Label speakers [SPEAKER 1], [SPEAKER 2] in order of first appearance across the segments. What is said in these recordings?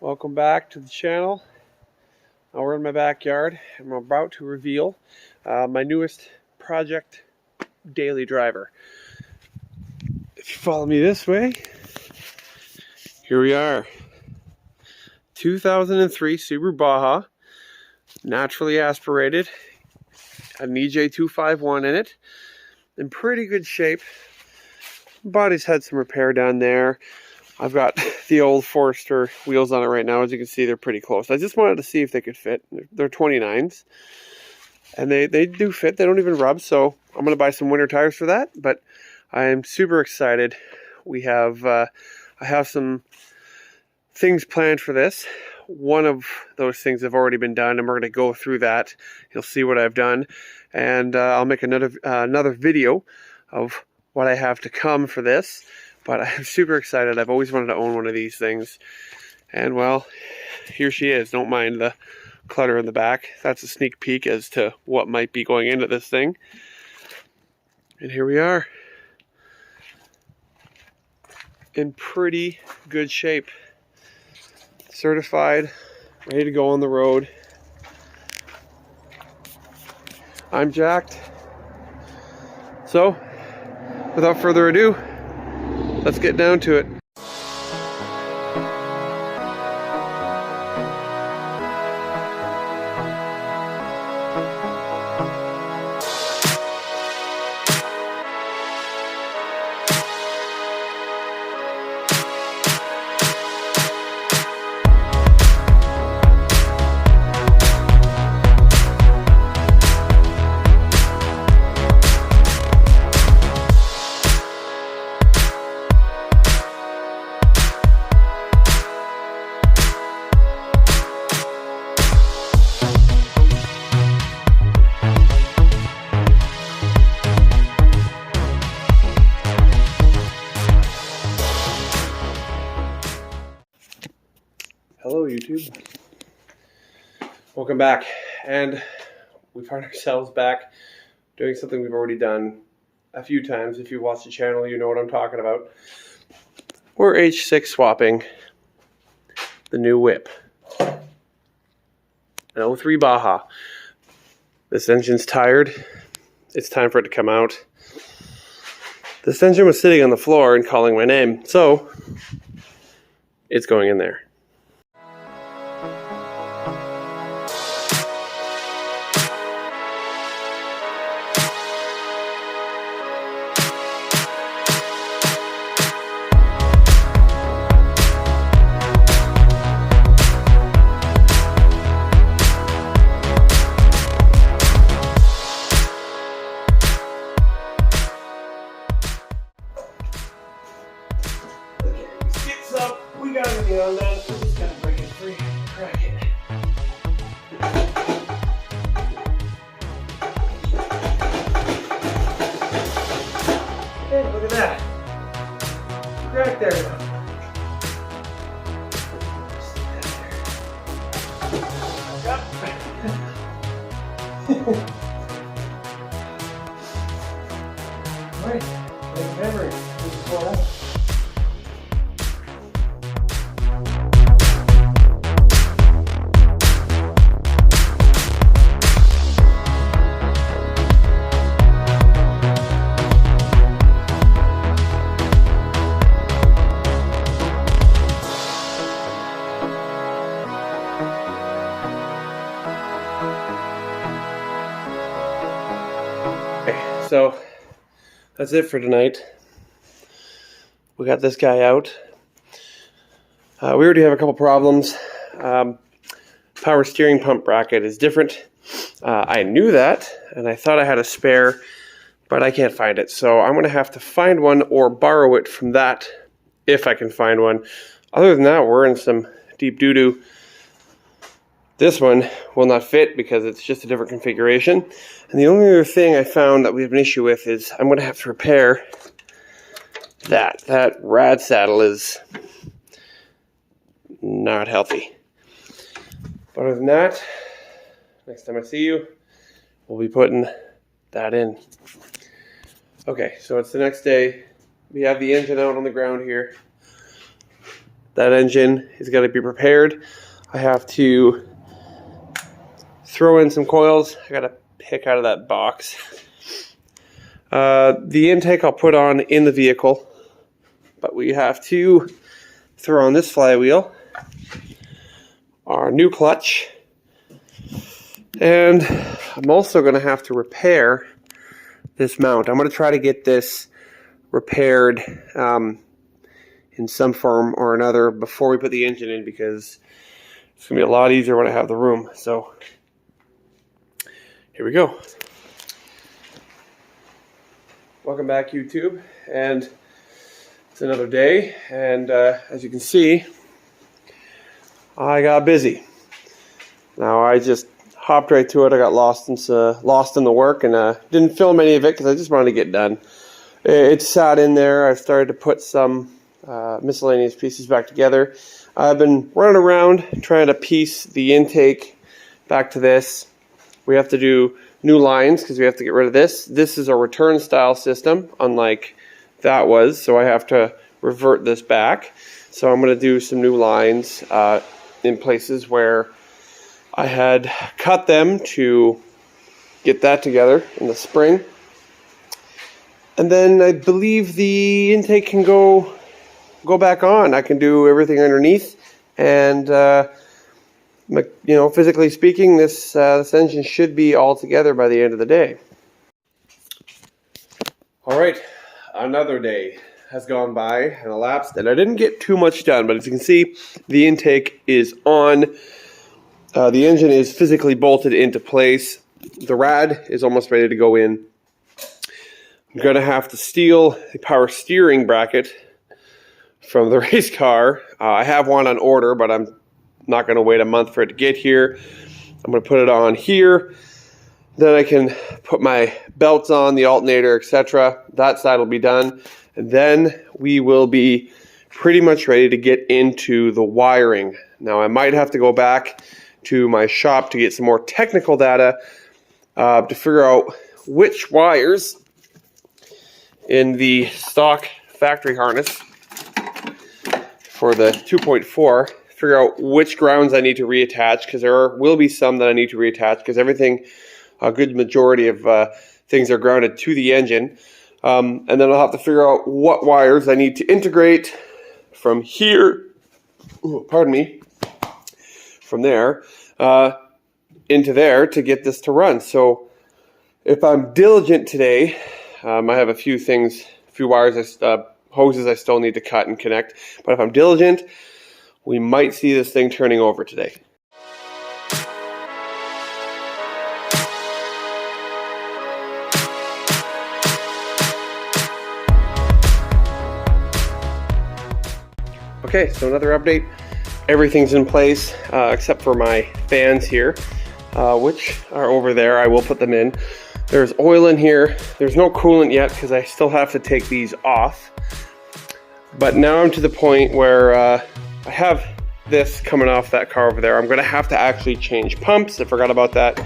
[SPEAKER 1] Welcome back to the channel. Now we're in my backyard and I'm about to reveal my newest project daily driver. If you follow me this way, here we are. 2003 Subaru Baja, naturally aspirated, an EJ251 in it, in pretty good shape. Body's had some repair done there. I've got the old Forester wheels on it right now. As you can see, they're pretty close. I just wanted to see if they could fit. They're 29s. And they do fit. They don't even rub. So I'm going to buy some winter tires for that. But I am super excited. I have some things planned for this. One of those things have already been done, and we're going to go through that. You'll see what I've done. And I'll make another video of what I have to come for this. But I'm super excited. I've always wanted to own one of these things. And well, here she is. Don't mind the clutter in the back. That's a sneak peek as to what might be going into this thing. And here we are. In pretty good shape. Certified, ready to go on the road. I'm jacked. So, without further ado, let's get down to it. Hello YouTube, welcome back, and we find ourselves back doing something we've already done a few times. If you watch the channel, you know what I'm talking about. We're H6 swapping the new whip, an 03 Baja. This engine's tired, it's time for it to come out. This engine was sitting on the floor and calling my name, so it's going in there. We got everything on that. We're just gonna break it free. Crack it. Hey, look at that. Crack there. Stick that there. Alright, like memory. This is what happened. So that's it for tonight. We got this guy out. We already have a couple problems. Power steering pump bracket is different. I knew that, and I thought I had a spare, but I can't find it. So I'm going to have to find one or borrow it from that if I can find one. Other than that, we're in some deep doo-doo. This one will not fit because it's just a different configuration. And the only other thing I found that we have an issue with is I'm going to have to repair that. That rad saddle is not healthy. But other than that, next time I see you, we'll be putting that in. Okay, so it's the next day. We have the engine out on the ground here. That engine is going to be prepared. I have to throw in some coils. I got to pick out of that box. The intake I'll put on in the vehicle, but we have to throw on this flywheel, our new clutch, and I'm also going to have to repair this mount. I'm going to try to get this repaired in some form or another before we put the engine in, because it's going to be a lot easier when I have the room. So here we go. Welcome back, YouTube, and it's another day, and as you can see, I got busy. Now I just hopped right to it. I got lost in the work and didn't film any of it because I just wanted to get done. It sat in there. I started to put some miscellaneous pieces back together. I've been running around trying to piece the intake back to this. We have to do new lines because we have to get rid of this. This is a return style system, unlike that was, so I have to revert this back. So I'm going to do some new lines in places where I had cut them to get that together in the spring. And then I believe the intake can go back on. I can do everything underneath, and physically speaking, this engine should be all together by the end of the day. All right, another day has gone by and elapsed, and I didn't get too much done, but as you can see, the intake is on. The engine is physically bolted into place. The rad is almost ready to go in. I'm going to have to steal the power steering bracket from the race car. I have one on order, but I'm not going to wait a month for it to get here. I'm going to put it on here. Then I can put my belts on, the alternator, etc. That side will be done. And then we will be pretty much ready to get into the wiring. Now I might have to go back to my shop to get some more technical data to figure out which wires in the stock factory harness for the 2.4, figure out which grounds I need to reattach, because there will be some that I need to reattach, because everything, a good majority of things are grounded to the engine. And then I'll have to figure out what wires I need to integrate from here, from there, into there to get this to run. So if I'm diligent today, I have a few wires, hoses I still need to cut and connect. But if I'm diligent, we might see this thing turning over today. Okay, so another update. Everything's in place except for my fans here, which are over there. I will put them in. There's oil in here. There's no coolant yet because I still have to take these off. But now I'm to the point where I have this coming off that car over there. I'm going to have to actually change pumps. I forgot about that.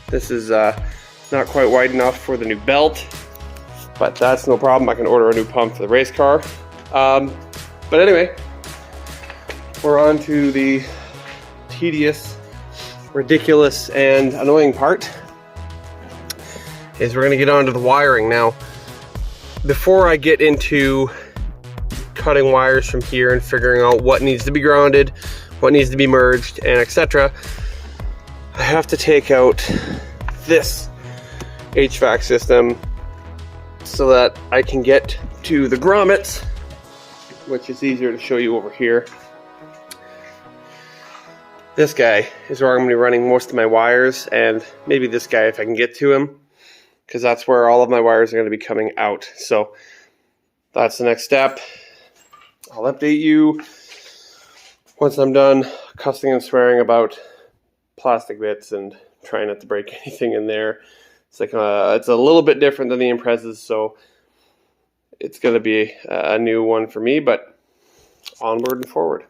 [SPEAKER 1] This is not quite wide enough for the new belt, but that's no problem. I can order a new pump for the race car. But anyway, we're on to the tedious, ridiculous, and annoying part. Is we're going to get onto the wiring. Now, before I get into cutting wires from here and figuring out what needs to be grounded, what needs to be merged, and etc., I have to take out this HVAC system so that I can get to the grommets, which is easier to show you over here. This guy is where I'm going to be running most of my wires, and maybe this guy if I can get to him, because that's where all of my wires are going to be coming out. So that's the next step. I'll update you once I'm done cussing and swearing about plastic bits and trying not to break anything in there. It's like it's a little bit different than the Imprezas, so it's going to be a new one for me, but onward and forward.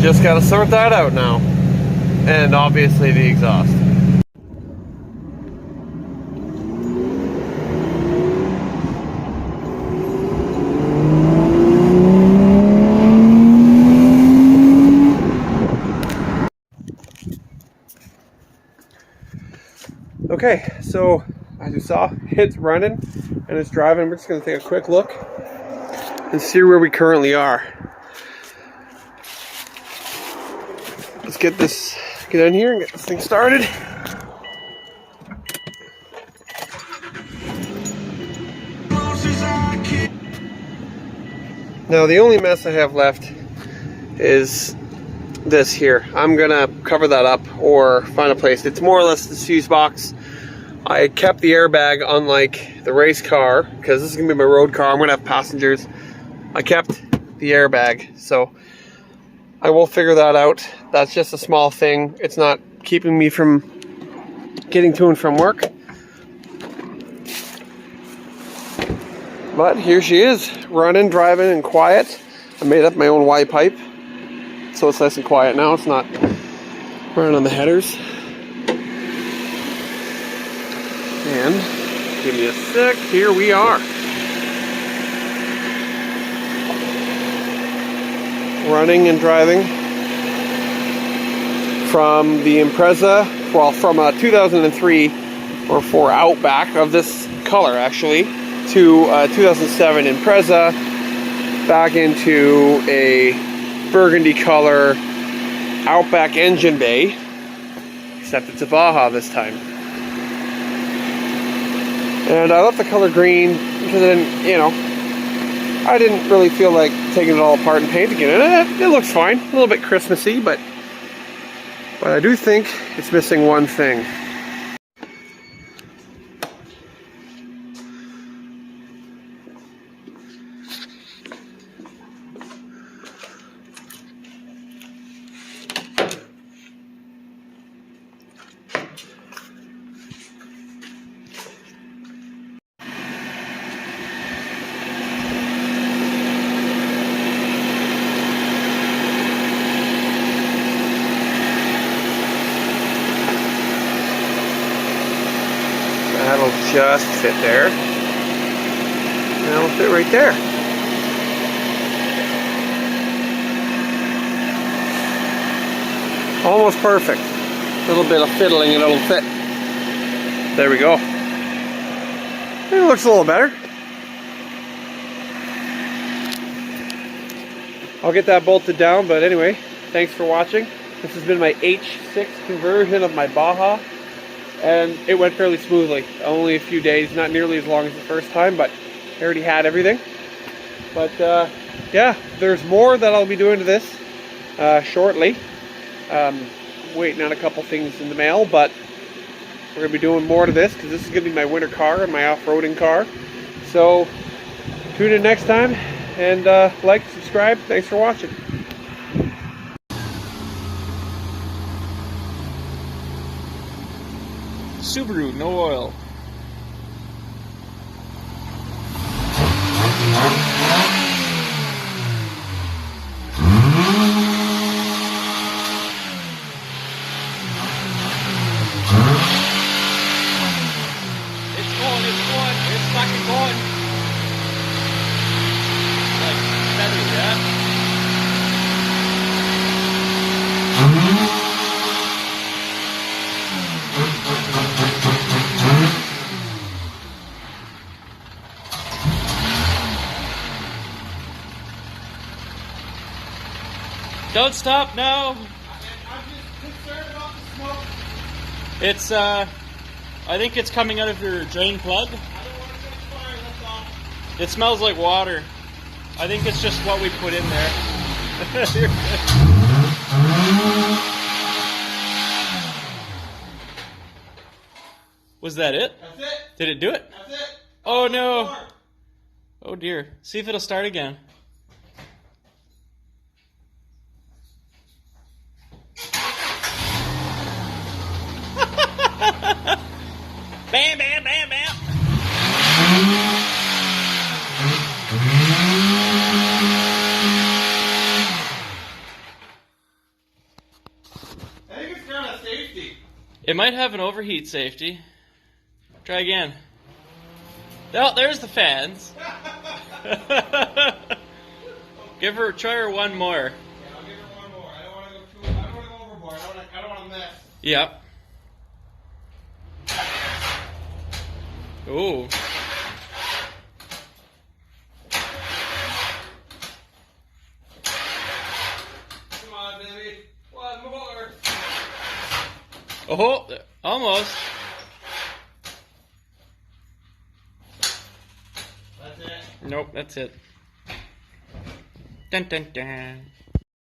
[SPEAKER 1] just got to sort that out now. And obviously the exhaust. Okay, so as you saw, it's running and it's driving. We're just going to take a quick look and see where we currently are. Let's get in here and get this thing started. Now the only mess I have left is this here. I'm gonna cover that up or find a place. It's more or less the fuse box. I kept the airbag, unlike the race car, because this is gonna be my road car. I'm gonna have passengers. I kept the airbag, so I will figure that out. That's just a small thing. It's not keeping me from getting to and from work. But here she is, running, driving, and quiet. I made up my own Y pipe, so it's nice and quiet now. It's not running on the headers. And give me a sec, here we are. Running and driving from the Impreza, well, from a 2003 or 4 Outback of this color actually, to a 2007 Impreza, back into a burgundy color Outback engine bay, except it's a Baja this time. And I left the color green because I didn't, I didn't really feel like taking it all apart and painting it. And it looks fine, a little bit Christmassy, but I do think it's missing one thing. That'll just fit there. That'll fit right there. Almost perfect. A little bit of fiddling and it'll fit. There we go. It looks a little better. I'll get that bolted down, but anyway, thanks for watching. This has been my H6 conversion of my Baja. And it went fairly smoothly. Only a few days, not nearly as long as the first time, but I already had everything. But yeah, there's more that I'll be doing to this shortly. Waiting on a couple things in the mail, but we're going to be doing more to this because this is going to be my winter car and my off-roading car. So tune in next time and like, subscribe. Thanks for watching.
[SPEAKER 2] Subaru, no oil. It's fucking going. Like, steady, yeah? Don't stop now.
[SPEAKER 1] I'm just concerned about the smoke.
[SPEAKER 2] It's I think it's coming out of your drain plug.
[SPEAKER 1] I don't want to catch fire, that's all.
[SPEAKER 2] It smells like water. I think it's just what we put in there. Was that it?
[SPEAKER 1] That's it.
[SPEAKER 2] Did it do it?
[SPEAKER 1] That's it.
[SPEAKER 2] Oh no. Oh dear. See if it'll start again. Bam, bam, bam, bam. It might have an overheat safety. Try again. Oh, there's the fans. Try her one more.
[SPEAKER 1] Yeah, I'll give her one more. I don't want to go overboard. I don't want to mess.
[SPEAKER 2] Yep. Ooh.
[SPEAKER 1] Come on, baby. One more.
[SPEAKER 2] Oh, almost.
[SPEAKER 1] That's it.
[SPEAKER 2] Nope, that's it. Dun dun dun.